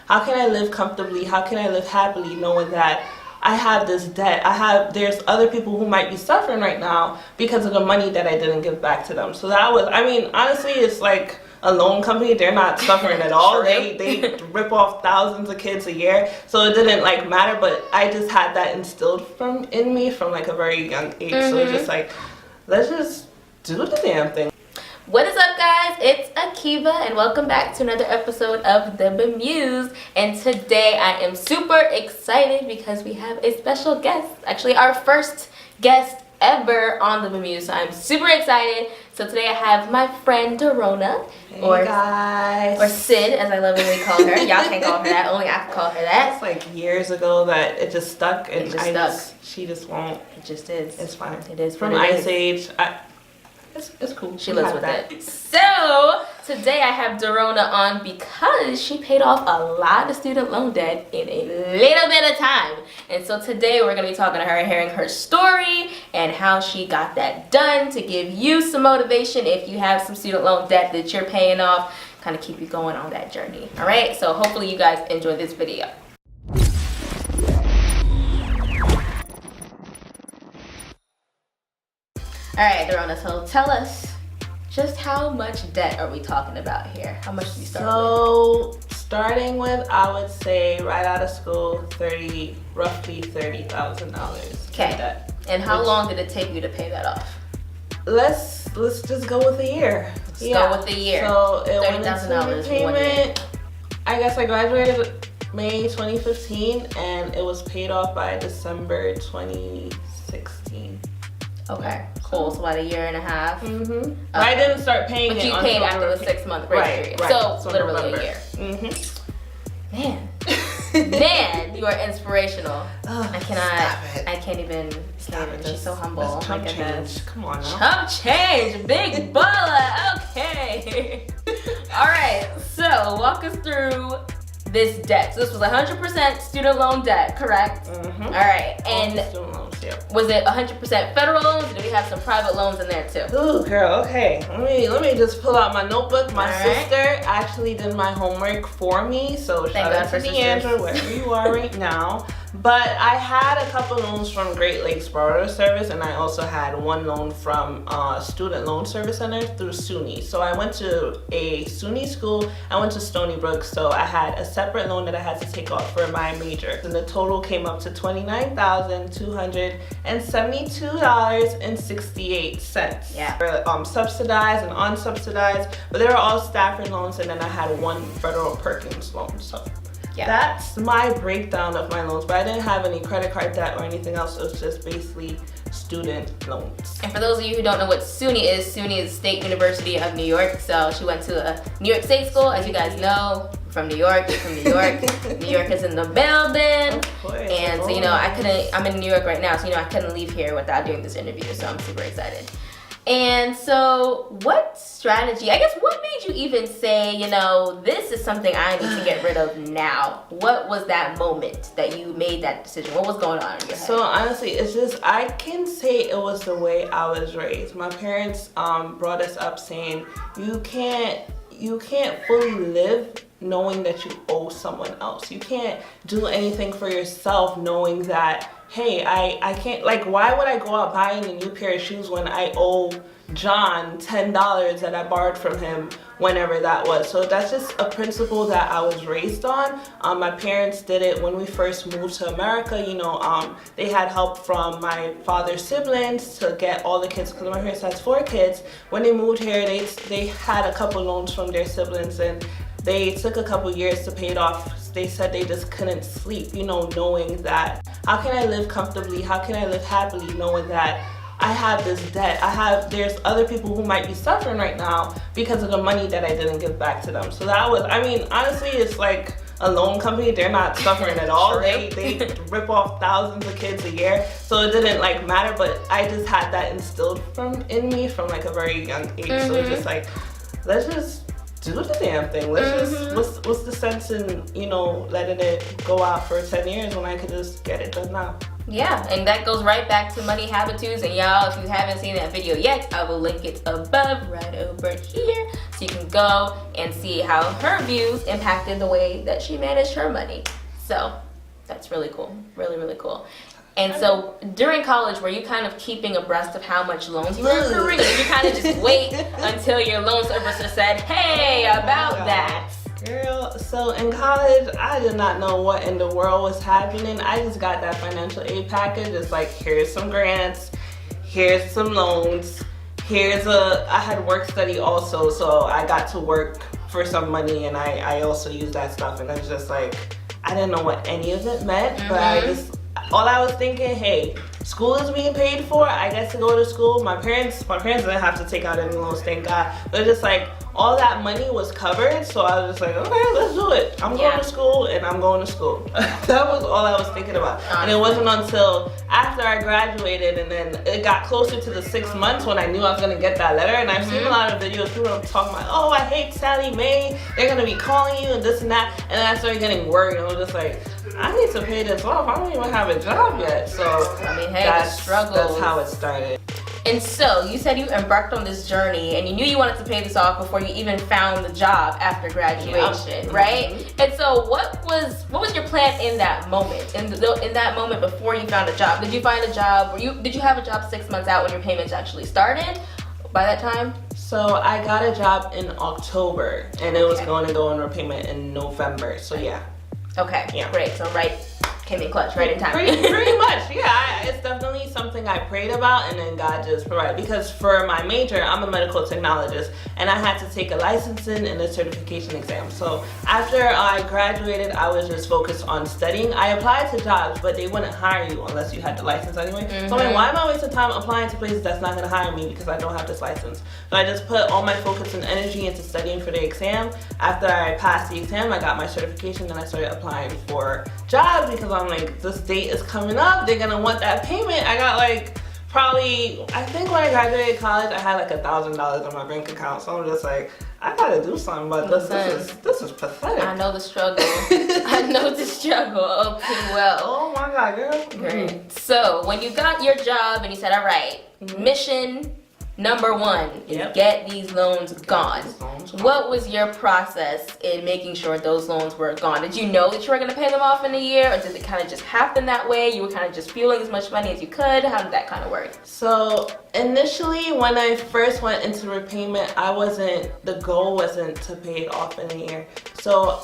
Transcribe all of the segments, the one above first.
how can I live comfortably? How can I live happily knowing that I have this debt? There's other people who might be suffering right now because of the money that I didn't give back to them. So that was, I mean, honestly, it's like a loan company. They're not suffering at all. They rip off thousands of kids a year. So it didn't like matter, but I just had that instilled in me from like a very young age. So it's just like, let's just do the damn thing. What is up, guys? It's Akiva and welcome back to another episode of the Bemused. And today I am super excited because we have a special guest, actually our first guest ever on the Bemused. So I'm super excited. So today I have my friend Dorona, or Sid, as I lovingly call her. Y'all can't call her that, only I can call her that. It's like years ago that it just stuck, and she just won't. It just is. It's fine. It is from Ice Age. It's cool. She lives with it. So today I have Dorona on because she paid off a lot of student loan debt in a little bit of time. And so today we're going to be talking to her, hearing her story and how she got that done to give you some motivation if you have some student loan debt that you're paying off, kind of keep you going on that journey. All right, so hopefully you guys enjoy this video. All right, Dorona, so tell us just how much debt are we talking about here? How much do you start with? So starting with, I would say right out of school, roughly $30,000. Okay. And how long did it take you to pay that off? Let's just go with a year. Go with a year. So it $30,000 in 1 year. I guess I graduated May 2015 and it was paid off by December 2016. Okay, cool. So about a year and a half. Mm-hmm. I didn't start paying but it. But you paid after the 6-month break period. Right. So literally November. a year. Mm-hmm. Man, you are inspirational. Oh, I can't even. She's so humble. Chump change. Come on now. Chump change, big baller. Okay. All right. So walk us through this debt. So this was 100% student loan debt, correct? Mm-hmm. All right. And student loans, yeah. Was it 100% federal loans, or did we have some private loans in there too? Ooh, girl, okay. Let me just pull out my notebook. My sister actually did my homework for me, so shout out to Deandra, wherever you are right now. But I had a couple loans from Great Lakes Borrower Service, and I also had one loan from Student Loan Service Center through SUNY. So I went to a SUNY school. I went to Stony Brook, so I had a separate loan that I had to take off for my major. And the total came up to $29,272.68. Yeah. For subsidized and unsubsidized, but they were all Stafford loans, and then I had one federal Perkins loan. So. Yeah. That's my breakdown of my loans, but I didn't have any credit card debt or anything else. It was just basically student loans. And for those of you who don't know what SUNY is State University of New York. So she went to a New York State school, as you guys know. From New York, New York is in the building. Of course. And so, I'm in New York right now, so, I couldn't leave here without doing this interview, so I'm super excited. And so what strategy, I guess, what made you even say, this is something I need to get rid of now? What was that moment that you made that decision? What was going on in your head? So honestly, it's just, I can say it was the way I was raised. My parents brought us up saying, you can't fully live knowing that you owe someone else. You can't do anything for yourself knowing that, hey, I can't, like, why would I go out buying a new pair of shoes when I owe John $10 that I borrowed from him whenever that was? So that's just a principle that I was raised on. My parents did it when we first moved to America. They had help from my father's siblings to get all the kids, because my parents has 4 kids. When they moved here, they had a couple loans from their siblings, and they took a couple years to pay it off. They said they just couldn't sleep, knowing that, how can I live comfortably? How can I live happily knowing that I have this debt? There's other people who might be suffering right now because of the money that I didn't give back to them. So that was, honestly, it's like a loan company. They're not suffering at all. They rip off thousands of kids a year. So it didn't like matter, but I just had that instilled in me from like a very young age. So it's just like, let's just do the damn thing. Let's just, what's the sense in, letting it go out for 10 years when I could just get it done now? Yeah, and that goes right back to money habitudes. And y'all, if you haven't seen that video yet, I will link it above right over here, so you can go and see how her views impacted the way that she managed her money. So that's really cool, really, really cool. And so during college, were you kind of keeping abreast of how much loans you were accruing? Did you kind of just wait until your loan servicer said, hey, about that? Girl, so in college, I did not know what in the world was happening. I just got that financial aid package. It's like, here's some grants, here's some loans, I had work study also, so I got to work for some money, and I also used that stuff, and it's just like, I didn't know what any of it meant, but all I was thinking, hey, school is being paid for, I get to go to school. My parents didn't have to take out any loans, thank God. But just like, all that money was covered, so I was just like, okay, let's do it. I'm going to school, and I'm going to school. That was all I was thinking about. And it wasn't until after I graduated, and then it got closer to the 6 months when I knew I was going to get that letter. And I've seen a lot of videos, people talking about, oh, I hate Sally Mae, they're going to be calling you and this and that. And then I started getting worried, and I was just like, I need to pay this off. I don't even have a job yet. So I mean, hey, that's how it started. And so you said you embarked on this journey, and you knew you wanted to pay this off before you even found the job after graduation, right? And so what was your plan in that moment? In that moment before you found a job, did you find a job? Did you have a job 6 months out when your payments actually started? By that time? So I got a job in October, and it was going to go in repayment in November. So yeah. Okay. Yeah. Great. So came in clutch, right in time. Pretty much, yeah. It's definitely something I prayed about, and then God just provided. Because for my major, I'm a medical technologist, and I had to take a licensing and a certification exam. So after I graduated, I was just focused on studying. I applied to jobs, but they wouldn't hire you unless you had the license anyway. So I'm like, why am I wasting time applying to places that's not going to hire me because I don't have this license? So I just put all my focus and energy into studying for the exam. After I passed the exam, I got my certification, and I started applying for jobs because I'm like, this date is coming up, they're gonna want that payment. I got like I think when I graduated college, I had like $1,000 on my bank account. So I'm just like, I gotta do something about this. This is pathetic. I know the struggle. I know the struggle okay well. Oh my God, girl. Great. So when you got your job and you said, all right, mission number one is get these loans gone. What was your process in making sure those loans were gone? Did you know that you were going to pay them off in a year, or did it kind of just happen that way? You were kind of just fueling as much money as you could? How did that kind of work? So initially, when I first went into repayment, the goal wasn't to pay it off in a year. So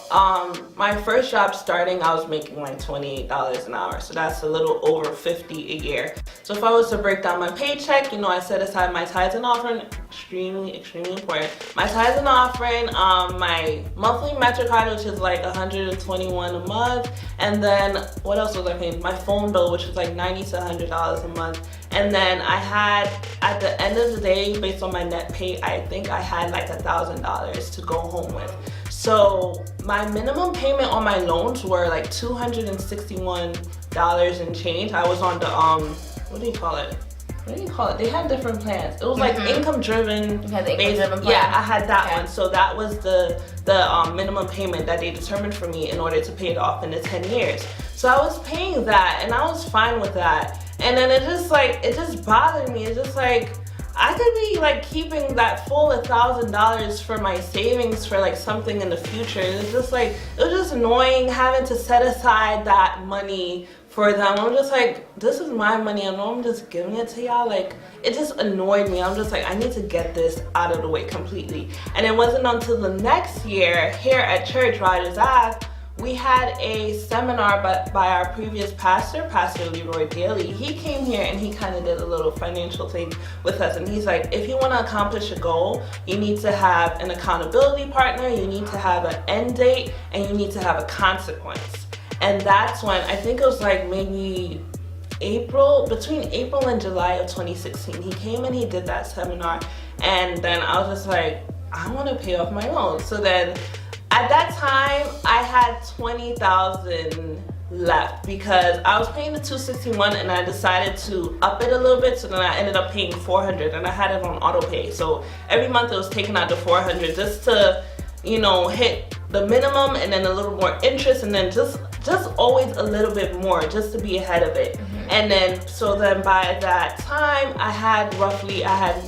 my first job starting, I was making like $28 an hour. So that's a little over $50 a year. So if I was to break down my paycheck, I set aside my tithes and offering, extremely important. My tithes and offering, my monthly Metro card, which is like $121 a month, and then what else was I paying? My phone bill, which was like $90 to $100 a month. And then I had, at the end of the day, based on my net pay, I think I had like $1,000 to go home with. So my minimum payment on my loans were like $261 and change. I was on the what do you call it? They had different plans. It was like income driven. You had the income driven plan? Yeah, I had that one. So that was the minimum payment that they determined for me in order to pay it off in the 10 years. So I was paying that, and I was fine with that. And then it just bothered me. It's just like, I could be like keeping that full $1,000 for my savings for like something in the future. It's just like, it was just annoying having to set aside that money for them. I'm just like, this is my money. I know I'm just giving it to y'all. Like, it just annoyed me. I'm just like, I need to get this out of the way completely. And it wasn't until the next year here at church, Rogers Ave, we had a seminar by our previous pastor, Pastor Leroy Daly. He came here and he kind of did a little financial thing with us. And he's like, if you want to accomplish a goal, you need to have an accountability partner, you need to have an end date, and you need to have a consequence. And that's when, I think it was like maybe between April and July of 2016, he came and he did that seminar. And then I was just like, I want to pay off my loans. So then at that time, I had $20,000 left because I was paying the $261 and I decided to up it a little bit. So then I ended up paying $400 and I had it on auto pay. So every month it was taking out the $400 just to, hit the minimum and then a little more interest, and then just always a little bit more just to be ahead of it. And then so then by that time I had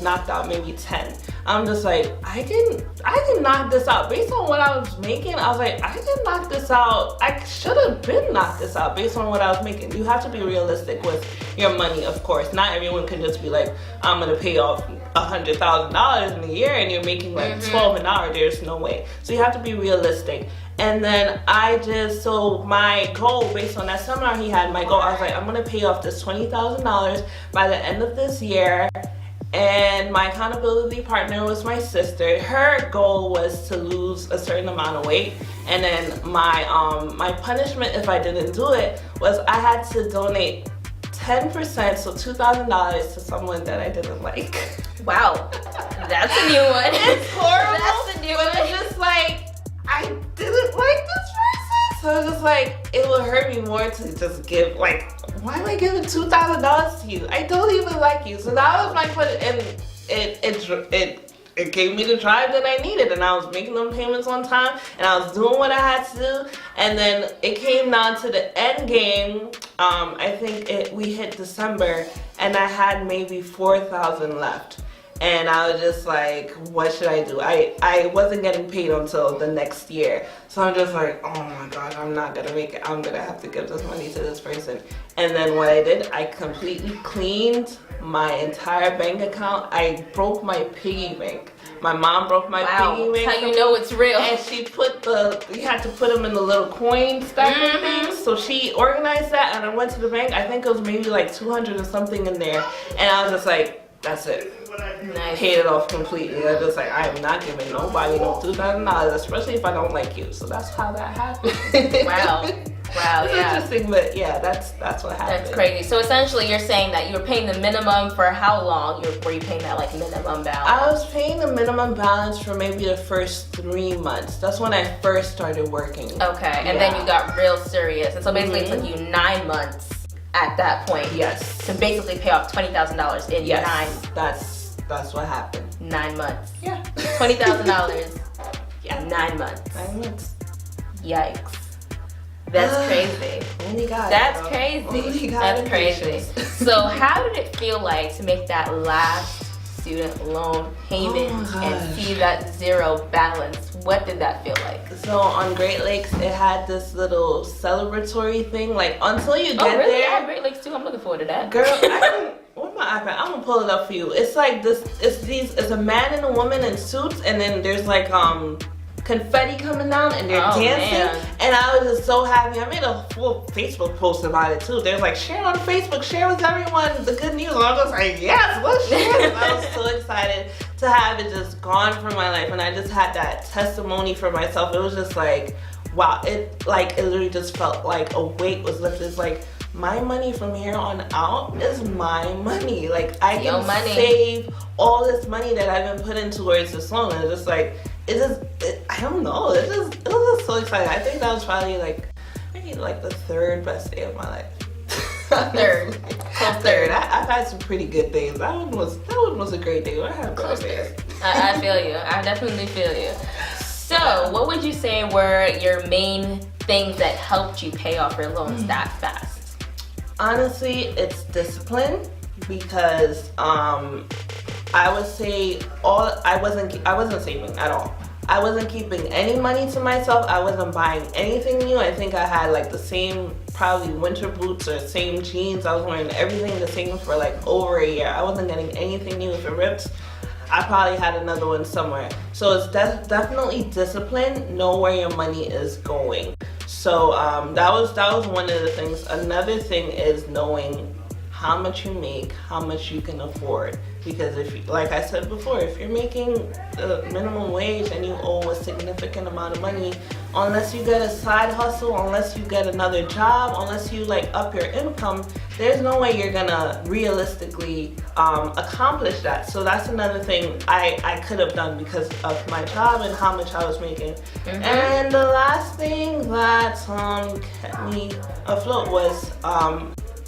knocked out maybe 10. I'm just like, I can knock this out based on what I was making. I was like, I can knock this out. I should have been knocked this out based on what I was making. You have to be realistic with your money, of course. Not everyone can just be like, I'm gonna pay off $100,000 in a year and you're making like 12 an hour. There's no way. So you have to be realistic. And then so my goal based on that seminar he had, my goal, I was like, I'm gonna pay off this $20,000 by the end of this year. And my accountability partner was my sister. Her goal was to lose a certain amount of weight. And then my punishment if I didn't do it was I had to donate 10%, so $2,000 to someone that I didn't like. Wow, that's a new one. It's horrible. That's a new one. It's just like, I didn't like this person. So it's just like, it would hurt me more to just give, like, why am I giving $2,000 to you? I don't even like you. So that was my put, and it gave me the drive that I needed, and I was making them payments on time, and I was doing what I had to do. And then it came down to the end game. I think we hit December, and I had maybe 4,000 left. And I was just like, what should I do? I wasn't getting paid until the next year. So I'm just like, oh my God, I'm not gonna make it. I'm gonna have to give this money to this person. And then what I did, I completely cleaned my entire bank account. I broke my piggy bank. My mom broke my piggy bank. How you know it's real. And she you had to put them in the little coin stacker things. So she organized that, and I went to the bank. I think it was maybe like 200 or something in there. And I was just like, that's it. Nice. Paid it off completely. I was like, I am not giving nobody no $2,000, especially if I don't like you. So that's how that happened. Wow, it's interesting, but yeah, that's what happened. That's crazy. So essentially, you're saying that you were paying the minimum for how long? Were you paying that like minimum balance? I was paying the minimum balance for maybe the first 3 months. That's when I first started working. Okay, and then you got real serious, and so basically it took you 9 months at that point. Yes. To basically pay off $20,000 in 9. That's what happened. 9 months. Yeah. $20,000. Yeah. 9 months. 9 months. Yikes. That's crazy. Only God. That's bro. crazy. Only God. That's crazy. So how did it feel like to make that last student loan payment and see that zero balance? What did that feel like? So on Great Lakes, it had this little celebratory thing. Like until you get really? there. Yeah, Great Lakes too. I'm looking forward to that. Girl, where's my iPad? I'm gonna pull it up for you. It's like this. It's a man and a woman in suits, and then there's like confetti coming down, and they're dancing. Man. And I was just so happy. I made a full Facebook post about it too. They was like, share on Facebook, share with everyone the good news. And I was like, yes, let's share. And I was so excited to have it just gone from my life, and I just had that testimony for myself. It was just like, wow. It literally just felt like a weight was lifted. It's like, my money from here on out is my money. Like I can save all this money that I've been putting towards this loan. And it's just like, I don't know. It was just so exciting. I think that was probably maybe the third best day of my life. Third. Third. I've had some pretty good days. That one was a great day. I had close days. I feel you. I definitely feel you. So, what would you say were your main things that helped you pay off your loans that fast? Honestly, it's discipline, because I would say I wasn't saving at all. I wasn't keeping any money to myself. I wasn't buying anything new. I think I had the same probably winter boots or same jeans. I was wearing everything the same for over a year. I wasn't getting anything new. If it ripped, I probably had another one somewhere. So it's definitely discipline. Know where your money is going. So that was one of the things. Another thing is knowing how much you make, how much you can afford. Because like I said before, if you're making the minimum wage and you owe a significant amount of money, unless you get a side hustle, unless you get another job, unless you up your income, there's no way you're gonna realistically accomplish that. So that's another thing I could have done because of my job and how much I was making. And the last thing that kept me afloat was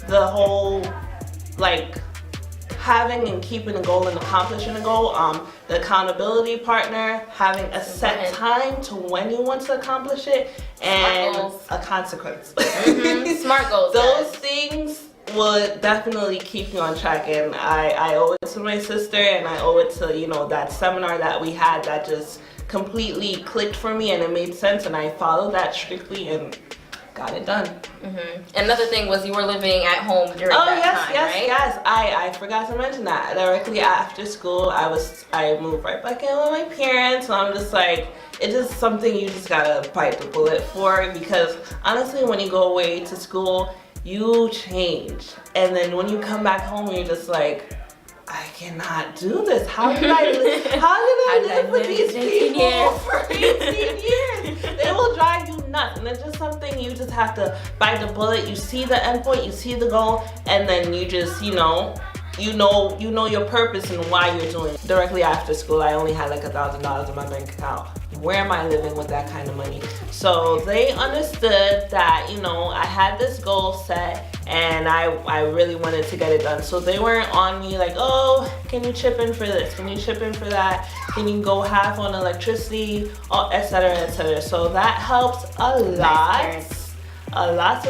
the whole having and keeping a goal and accomplishing a goal, the accountability partner, having a set time to when you want to accomplish it, and a consequence. Smart goals. Those things will definitely keep you on track, and I owe it to my sister, and I owe it to, you know, that seminar that we had that just completely clicked for me, and it made sense, and I followed that strictly and got it done. Another thing was you were living at home during that time, right? Yes. I forgot to mention that. Directly after school, I moved right back in with my parents, and I'm just like, it's just something you just gotta bite the bullet for, because honestly, when you go away to school, you change, and then when you come back home, you're just like, I cannot do this. How did I live with these people for 18 years? They will drive you nuts, and it's just something you just have to bite the bullet. You see the end point, you see the goal, and then you just, you know your purpose and why you're doing it. Directly after school, I only had like $1,000 in my bank account. Where am I living with that kind of money? So they understood that, you know, I had this goal set, and I really wanted to get it done. So they weren't on me like, oh, can you chip in for this? Can you chip in for that? Can you go half on electricity? Etc., etc. So that helped a lot. A lot,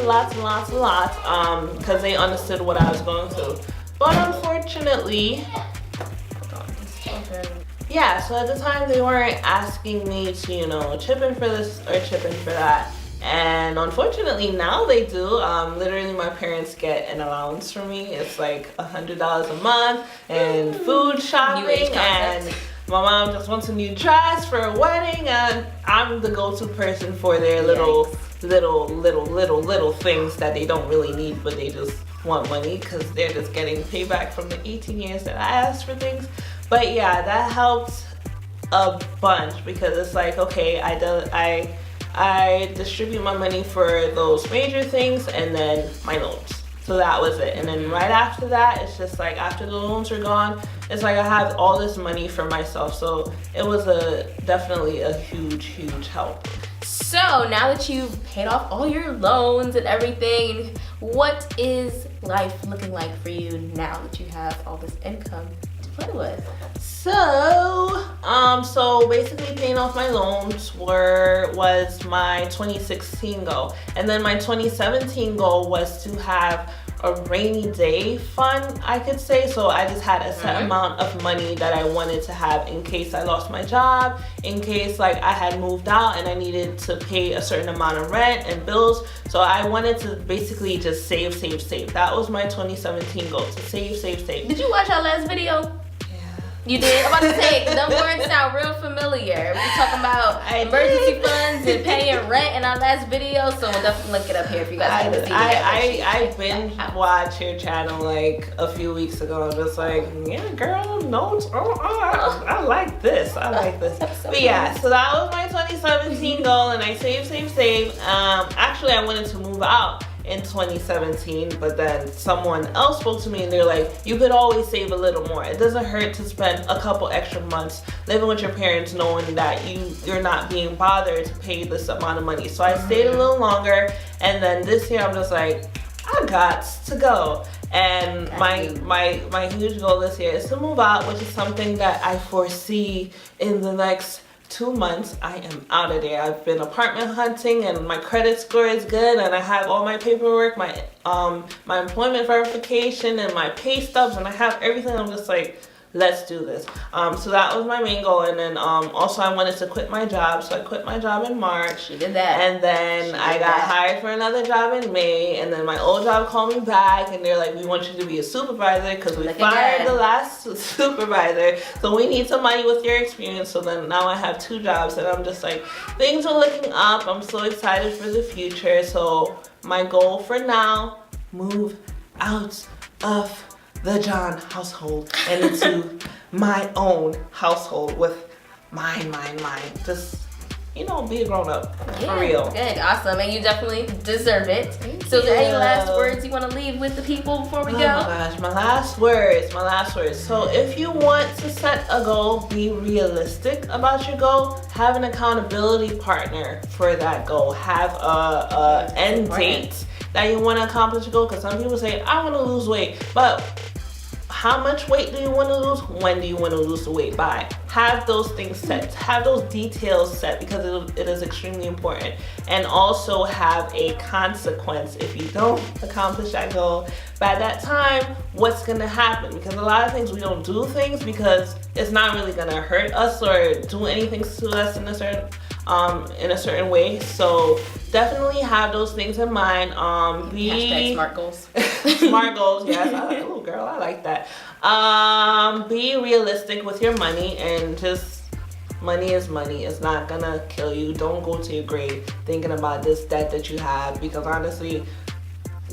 because they understood what I was going through. But unfortunately, yeah, so at the time they weren't asking me to, you know, chip in for this or chip in for that. And unfortunately now they do. Literally my parents get an allowance from me. It's like $100 a month, and food shopping, and my mom just wants a new dress for a wedding, and I'm the go-to person for their little things that they don't really need, but they just want money because they're just getting payback from the 18 years that I asked for things. But yeah, that helped a bunch, because it's like, okay, I distribute my money for those major things and then my loans. So that was it. And then right after that, it's just like, after the loans are gone, it's like I have all this money for myself. So it was definitely a huge help. So now that you've paid off all your loans and everything, what is life looking like for you now that you have all this income to play with? So basically paying off my loans was my 2016 goal. And then my 2017 goal was to have a rainy day fund, I could say. So I just had a set amount of money that I wanted to have in case I lost my job, in case like I had moved out and I needed to pay a certain amount of rent and bills. So I wanted to basically just save. That was my 2017 goal, to save. Did you watch our last video? You did? I'm about to say, them words sound real familiar. We talking about emergency funds and paying rent in our last video, so we'll definitely link it up here if you guys haven't seen it. I binge watched your channel like a few weeks ago. I'm just like, yeah, girl, notes. I like this. But yeah, so that was my 2017 goal, and I saved. Actually, I wanted to move out in 2017, but then someone else spoke to me and they're like, you could always save a little more. It doesn't hurt to spend a couple extra months living with your parents knowing that you're not being bothered to pay this amount of money. So I stayed a little longer, and then this year I'm just like, I got to go. And my huge goal this year is to move out, which is something that I foresee in the next 2 months. I am out of there. I've been apartment hunting, and my credit score is good, and I have all my paperwork, my employment verification, and my pay stubs, and I have everything. I'm just like, let's do this. So that was my main goal. And then also I wanted to quit my job, so I quit my job in March. She did that. And then I got hired for another job in May, and then my old job called me back, and they're like, we want you to be a supervisor because we fired the last supervisor, so we need somebody with your experience. So then now I have 2 jobs, and I'm just like, things are looking up. I'm so excited for the future. So my goal for now, move out of the John household and into my own household with mine. Just, you know, be a grown up. Yeah, for real. Good, awesome, and you definitely deserve it. So, is there any last words you want to leave with the people before we go? Oh my gosh, my last words. So, if you want to set a goal, be realistic about your goal. Have an accountability partner for that goal. Have a end date that you want to accomplish your goal. Because some people say, I want to lose weight, but how much weight do you want to lose? When do you want to lose the weight by? Have those things set. Have those details set because it is extremely important. And also have a consequence if you don't accomplish that goal by that time. What's going to happen? Because a lot of things we don't do things because it's not really going to hurt us or do anything to us in a certain way. So definitely have those things in mind. Hashtag smart goals. Smart goals, yes. Oh girl, I like that. Be realistic with your money, and just money is money. It's not gonna kill you. Don't go to your grave thinking about this debt that you have, because honestly,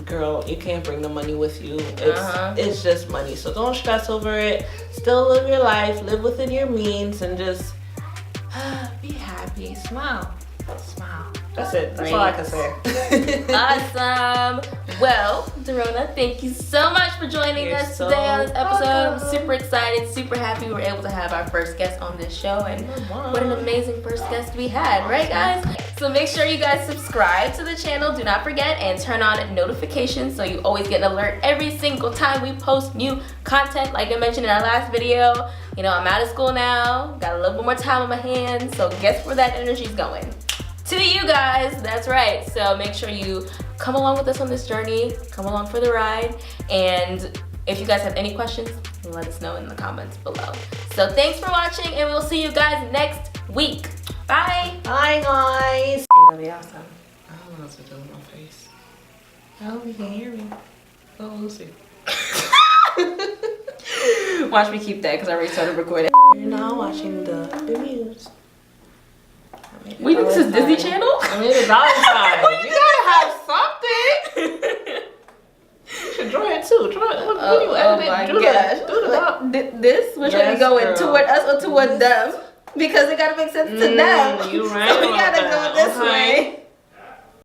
girl, you can't bring the money with you. It's just money. So don't stress over it. Still live your life, live within your means, and just be happy. Smile. That's it. That's all I can say. Awesome. Well, Dorona, thank you so much for joining us today on this episode. I'm super excited, super happy we were able to have our first guest on this show, and what an amazing first guest we had, right guys? So make sure you guys subscribe to the channel, do not forget, and turn on notifications so you always get an alert every single time we post new content. Like I mentioned in our last video, you know, I'm out of school now, got a little bit more time on my hands, so guess where that energy's going? To you guys, that's right. So make sure you come along with us on this journey, come along for the ride, and if you guys have any questions, let us know in the comments below. So thanks for watching, and we'll see you guys next week. Bye. Bye, guys. That'll be awesome. I don't know what to do with my face. I hope you can hear me. Oh, Lucy. Watch me keep that because I already started recording. You're now watching the Bemused. We think this is Disney Channel? I made a dollar sign. You gotta have something. You should draw it too. Draw it. What do you edit? Do the this? Which one we going? Toward us or toward them? Because it gotta make sense to them. You're right. So we gotta go this way.